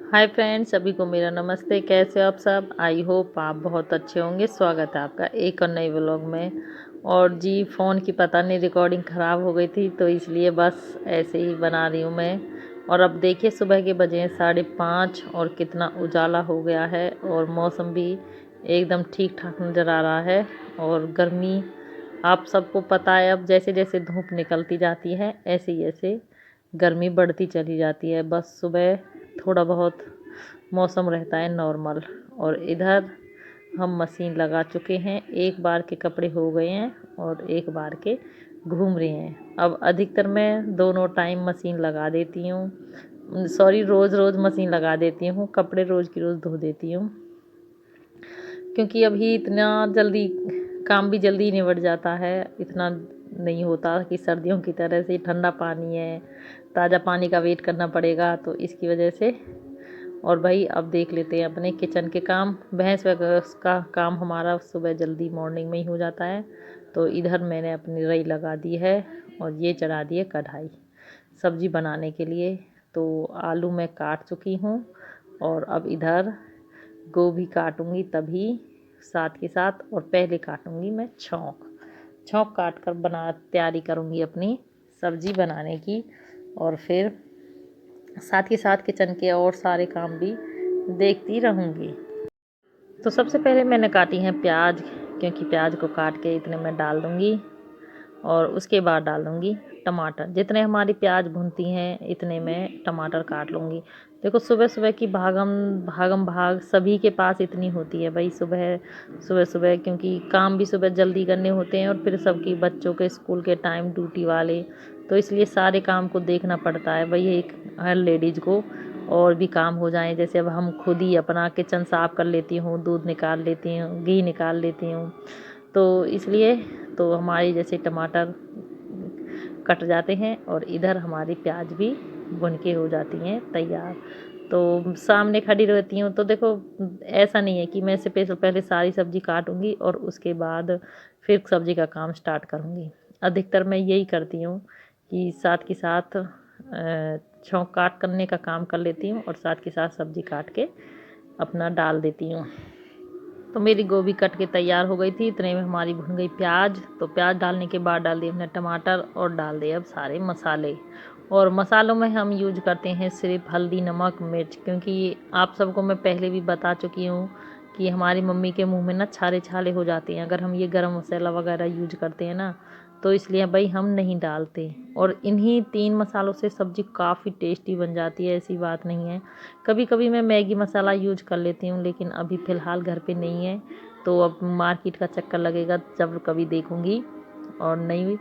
Hi friends, सभी को मेरा नमस्ते। कैसे हो आप सब? आई होप आप बहुत अच्छे होंगे। स्वागत है आपका एक और नए व्लॉग में। और जी, फ़ोन की पता नहीं रिकॉर्डिंग ख़राब हो गई थी, तो इसलिए बस ऐसे ही बना रही हूँ मैं। और अब देखिए, सुबह के बजे हैं 5:30 और कितना उजाला हो गया है और मौसम भी एकदम ठीक ठाक नज़र आ रहा है। और गर्मी आप सबको पता है, अब जैसे जैसे धूप निकलती जाती है ऐसे ही ऐसे गर्मी बढ़ती चली जाती है। बस सुबह थोड़ा बहुत मौसम रहता है नॉर्मल। और इधर हम मशीन लगा चुके हैं, एक बार के कपड़े हो गए हैं और एक बार के घूम रहे हैं। अब अधिकतर मैं दोनों टाइम मशीन लगा देती हूँ, सॉरी, रोज़ रोज़ मशीन लगा देती हूँ, कपड़े रोज़ की रोज़ धो देती हूँ। क्योंकि अभी इतना जल्दी काम भी जल्दी निबट जाता है, इतना नहीं होता कि सर्दियों की तरह से ठंडा पानी है, ताज़ा पानी का वेट करना पड़ेगा, तो इसकी वजह से। और भाई अब देख लेते हैं अपने किचन के काम। भैंस वगैरह का काम हमारा सुबह जल्दी मॉर्निंग में ही हो जाता है। तो इधर मैंने अपनी रई लगा दी है और ये चढ़ा दी है कढ़ाई सब्ज़ी बनाने के लिए। तो आलू मैं काट चुकी हूँ और अब इधर गोभी काटूंगी तभी साथ के साथ। और पहले काटूंगी मैं छौंक छौंक काट कर बना तैयारी करूंगी अपनी सब्ज़ी बनाने की। और फिर साथ के साथ किचन के और सारे काम भी देखती रहूँगी। तो सबसे पहले मैंने काटी हैं प्याज, क्योंकि प्याज को काट के इतने में डाल दूँगी। और उसके बाद डाल दूँगी टमाटर। जितने हमारी प्याज भूनती हैं इतने में टमाटर काट लूँगी। देखो, सुबह सुबह की भागम भागम भाग सभी के पास इतनी होती है भाई। सुबह सुबह सुबह क्योंकि काम भी सुबह जल्दी करने होते हैं और फिर सबकी बच्चों के स्कूल के टाइम ड्यूटी वाले, तो इसलिए सारे काम को देखना पड़ता है भाई, एक हर लेडीज़ को। और भी काम हो जाएं, जैसे अब हम खुद ही अपना किचन साफ़ कर लेती हूँ, दूध निकाल लेती हूँ, घी निकाल लेती हूँ, तो इसलिए तो हमारी जैसे टमाटर कट जाते हैं और इधर हमारी प्याज भी भुन के हो जाती हैं तैयार। तो सामने खड़ी रहती हूँ, तो देखो ऐसा नहीं है कि मैं स्पेशल पहले सारी सब्ज़ी काटूंगी और उसके बाद फिर सब्ज़ी का काम स्टार्ट करूँगी। अधिकतर मैं यही करती हूँ कि साथ के साथ छौंक काट करने का काम कर लेती हूँ और साथ के साथ सब्ज़ी काट के अपना डाल देती हूँ। तो मेरी गोभी कट के तैयार हो गई थी, इतने में हमारी भुन गई प्याज। तो प्याज डालने के बाद डाल दिए हमने टमाटर और डाल दिए अब सारे मसाले। और मसालों में हम यूज करते हैं सिर्फ हल्दी, नमक, मिर्च, क्योंकि आप सबको मैं पहले भी बता चुकी हूँ कि हमारी मम्मी के मुंह में ना छाले छाले हो जाते हैं अगर हम ये गरम मसाला वगैरह यूज करते हैं ना, तो इसलिए भाई हम नहीं डालते। और इन्हीं 3 मसालों से सब्ज़ी काफ़ी टेस्टी बन जाती है, ऐसी बात नहीं है। कभी कभी मैं मैगी मसाला यूज कर लेती हूँ, लेकिन अभी फ़िलहाल घर पे नहीं है, तो अब मार्केट का चक्कर लगेगा जब कभी देखूँगी। और नहीं,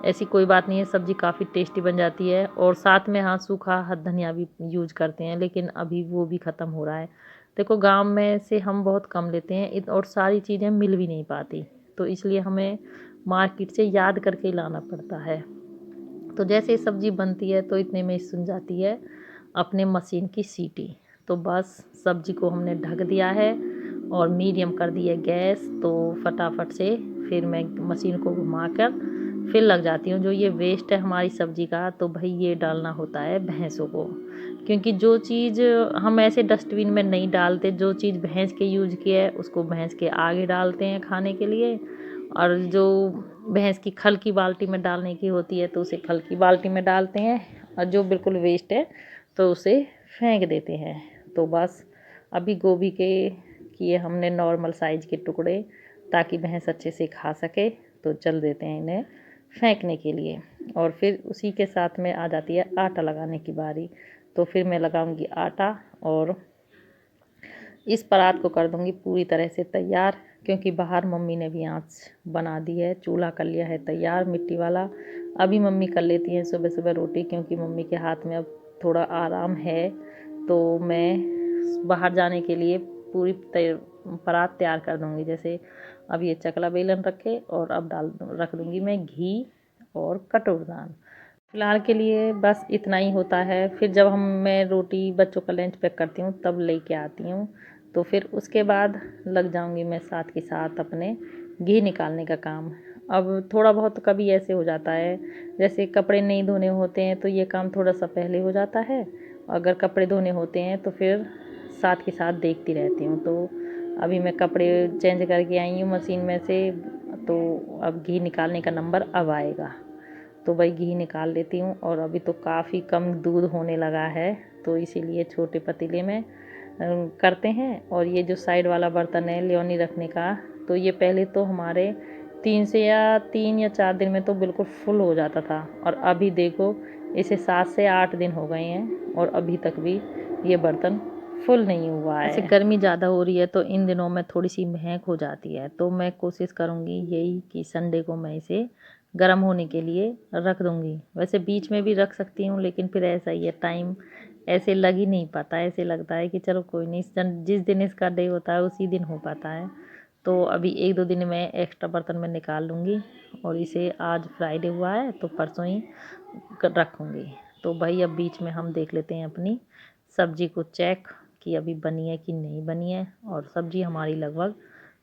ऐसी कोई बात नहीं है, सब्ज़ी काफ़ी टेस्टी बन जाती है। और साथ में हाँ, सूखा धनिया भी यूज करते हैं, लेकिन अभी वो भी ख़त्म हो रहा है। देखो, गांव में से हम बहुत कम लेते हैं और सारी चीज़ें मिल भी नहीं पाती, तो इसलिए हमें मार्केट से याद करके लाना पड़ता है। तो जैसे ही सब्ज़ी बनती है तो इतने में सुन जाती है अपने मशीन की सीटी। तो बस सब्ज़ी को हमने ढक दिया है और मीडियम कर दी है गैस। तो फटाफट से फिर मैं मशीन को घुमाकर फिर लग जाती हूँ। जो ये वेस्ट है हमारी सब्ज़ी का, तो भाई ये डालना होता है भैंसों को, क्योंकि जो चीज़ हम ऐसे डस्टबिन में नहीं डालते, जो चीज़ भैंस के यूज की है उसको भैंस के आगे डालते हैं खाने के लिए। और जो भैंस की खल की बाल्टी में डालने की होती है तो उसे खल की बाल्टी में डालते हैं, और जो बिल्कुल वेस्ट है तो उसे फेंक देते हैं। तो बस अभी गोभी के किए हमने नॉर्मल साइज़ के टुकड़े, ताकि भैंस अच्छे से खा सके, तो चल देते हैं इन्हें फेंकने के लिए। और फिर उसी के साथ में आ जाती है आटा लगाने की बारी। तो फिर मैं लगाऊंगी आटा और इस परात को कर दूंगी पूरी तरह से तैयार, क्योंकि बाहर मम्मी ने भी आँच बना दी है, चूल्हा कर लिया है तैयार मिट्टी वाला। अभी मम्मी कर लेती हैं सुबह सुबह रोटी, क्योंकि मम्मी के हाथ में अब थोड़ा आराम है। तो मैं बाहर जाने के लिए पूरी परात तैयार कर दूंगी। जैसे अब ये चकला बेलन रखे और अब रख दूंगी मैं घी और कटोरदान। फ़िलहाल के लिए बस इतना ही होता है। फिर जब मैं रोटी बच्चों का लंच पैक करती हूँ तब लेके आती हूँ, तो फिर उसके बाद लग जाऊँगी मैं साथ के साथ अपने घी निकालने का काम। अब थोड़ा बहुत कभी ऐसे हो जाता है, जैसे कपड़े नहीं धोने होते हैं तो ये काम थोड़ा सा पहले हो जाता है, अगर कपड़े धोने होते हैं तो फिर साथ के साथ देखती रहती हूँ। तो अभी मैं कपड़े चेंज करके आई हूँ मशीन में से, तो अब घी निकालने का नंबर अब आएगा, तो भाई घी निकाल लेती हूँ। और अभी तो काफ़ी कम दूध होने लगा है, तो इसीलिए छोटे पतीले में करते हैं। और ये जो साइड वाला बर्तन है लेवनी रखने का, तो ये पहले तो हमारे 3 या 4 दिन में तो बिल्कुल फुल हो जाता था, और अभी देखो इसे 7 से 8 दिन हो गए हैं और अभी तक भी ये बर्तन फुल नहीं हुआ है। ऐसे गर्मी ज़्यादा हो रही है तो इन दिनों में थोड़ी सी महक हो जाती है, तो मैं कोशिश करूँगी यही कि संडे को मैं इसे गर्म होने के लिए रख दूँगी। वैसे बीच में भी रख सकती हूँ, लेकिन फिर ऐसा ही है, टाइम ऐसे लग ही नहीं पाता है। ऐसे लगता है कि चलो कोई नहीं, जिस दिन इसका डे होता है उसी दिन हो पाता है। तो अभी 1-2 दिन में एक्स्ट्रा बर्तन में निकाल लूँगी, और इसे आज फ्राइडे हुआ है तो परसों ही रखूँगी। तो भाई अब बीच में हम देख लेते हैं अपनी सब्ज़ी को चेक कि अभी बनी है कि नहीं बनी है, और सब्ज़ी हमारी लगभग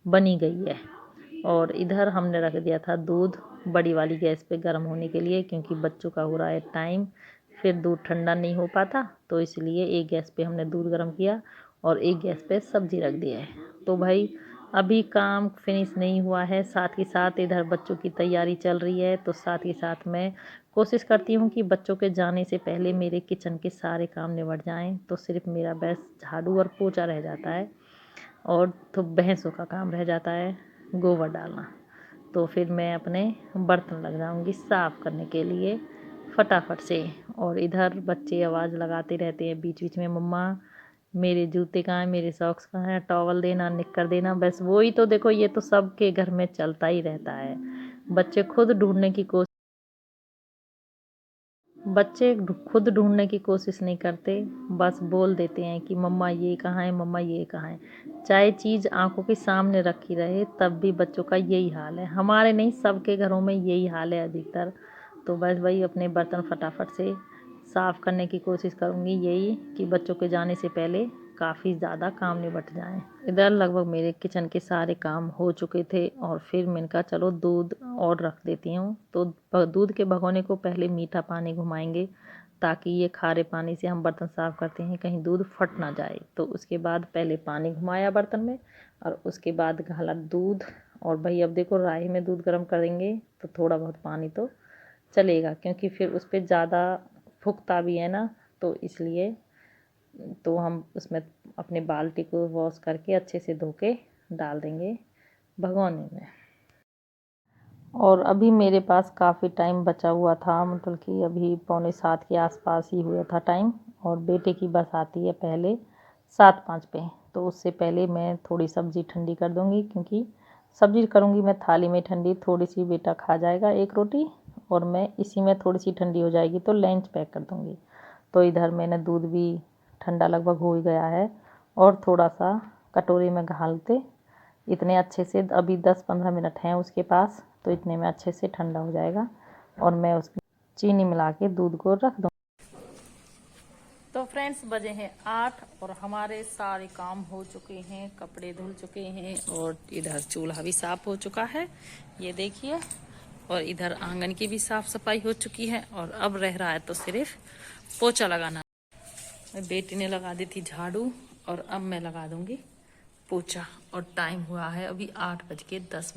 बनी गई है। और इधर हमने रख दिया था दूध बड़ी वाली गैस पे गर्म होने के लिए, क्योंकि बच्चों का हो रहा है टाइम, फिर दूध ठंडा नहीं हो पाता, तो इसलिए एक गैस पे हमने दूध गर्म किया और एक गैस पे सब्ज़ी रख दी है। तो भाई अभी काम फिनिश नहीं हुआ है, साथ ही साथ इधर बच्चों की तैयारी चल रही है, तो साथ ही साथ मैं कोशिश करती हूँ कि बच्चों के जाने से पहले मेरे किचन के सारे काम निबट जाएं। तो सिर्फ मेरा बस झाड़ू और पोछा रह जाता है, और तो भैंसों का काम रह जाता है, गोबर डालना। तो फिर मैं अपने बर्तन लग जाऊँगी साफ़ करने के लिए फटाफट से। और इधर बच्चे आवाज़ लगाते रहते हैं बीच बीच में, मम्मा मेरे जूते कहाँ हैं, मेरे सॉक्स कहाँ हैं, टॉवल देना, निक्कर देना। बस वही तो देखो, ये तो सबके घर में चलता ही रहता है। बच्चे खुद ढूंढने की कोशिश खुद ढूंढने की कोशिश नहीं करते, बस बोल देते हैं कि मम्मा ये कहाँ है, मम्मा ये कहाँ है। चाहे चीज़ आंखों के सामने रखी रहे तब भी बच्चों का यही हाल है, हमारे नहीं सबके घरों में यही हाल है अधिकतर। तो बस वही अपने बर्तन फटाफट से साफ़ करने की कोशिश करूँगी, यही कि बच्चों के जाने से पहले काफ़ी ज़्यादा काम निबट जाएँ। इधर लगभग मेरे किचन के सारे काम हो चुके थे, और फिर मैंने कहा चलो दूध और रख देती हूँ। तो दूध के भगोने को पहले मीठा पानी घुमाएंगे, ताकि ये खारे पानी से हम बर्तन साफ़ करते हैं कहीं दूध फट ना जाए। तो उसके बाद पहले पानी घुमाया बर्तन में, और उसके बाद घाला दूध। और भाई अब देखो राही में दूध गर्म करेंगे तो थोड़ा बहुत पानी तो चलेगा, क्योंकि फिर उस पर ज़्यादा फूकता भी है ना, तो इसलिए तो हम उसमें अपने बाल्टी को वॉश करके अच्छे से धो के डाल देंगे भगोने में। और अभी मेरे पास काफ़ी टाइम बचा हुआ था, मतलब कि अभी 6:45 के आसपास ही हुआ था टाइम, और बेटे की बस आती है पहले 7:05 पे। तो उससे पहले मैं थोड़ी सब्ज़ी ठंडी कर दूँगी, क्योंकि सब्ज़ी करूँगी मैं थाली में ठंडी, थोड़ी सी बेटा खा जाएगा एक रोटी, और मैं इसी में थोड़ी सी ठंडी हो जाएगी तो लंच पैक कर दूँगी। तो इधर मैंने दूध भी ठंडा लगभग हो ही गया है, और थोड़ा सा कटोरी में घालते इतने अच्छे से, अभी 10-15 मिनट हैं उसके पास, तो इतने में अच्छे से ठंडा हो जाएगा, और मैं उसमें चीनी मिला के दूध को रख दूँ। तो फ्रेंड्स बजे हैं 8 और हमारे सारे काम हो चुके हैं, कपड़े धुल चुके हैं, और इधर चूल्हा भी साफ हो चुका है, ये देखिए। और इधर आंगन की भी साफ सफाई हो चुकी है, और अब रह रहा है तो सिर्फ पोछा लगाना। बेटी ने लगा दी थी झाड़ू, और अब मैं लगा दूंगी पोछा। और टाइम हुआ है अभी 8:10।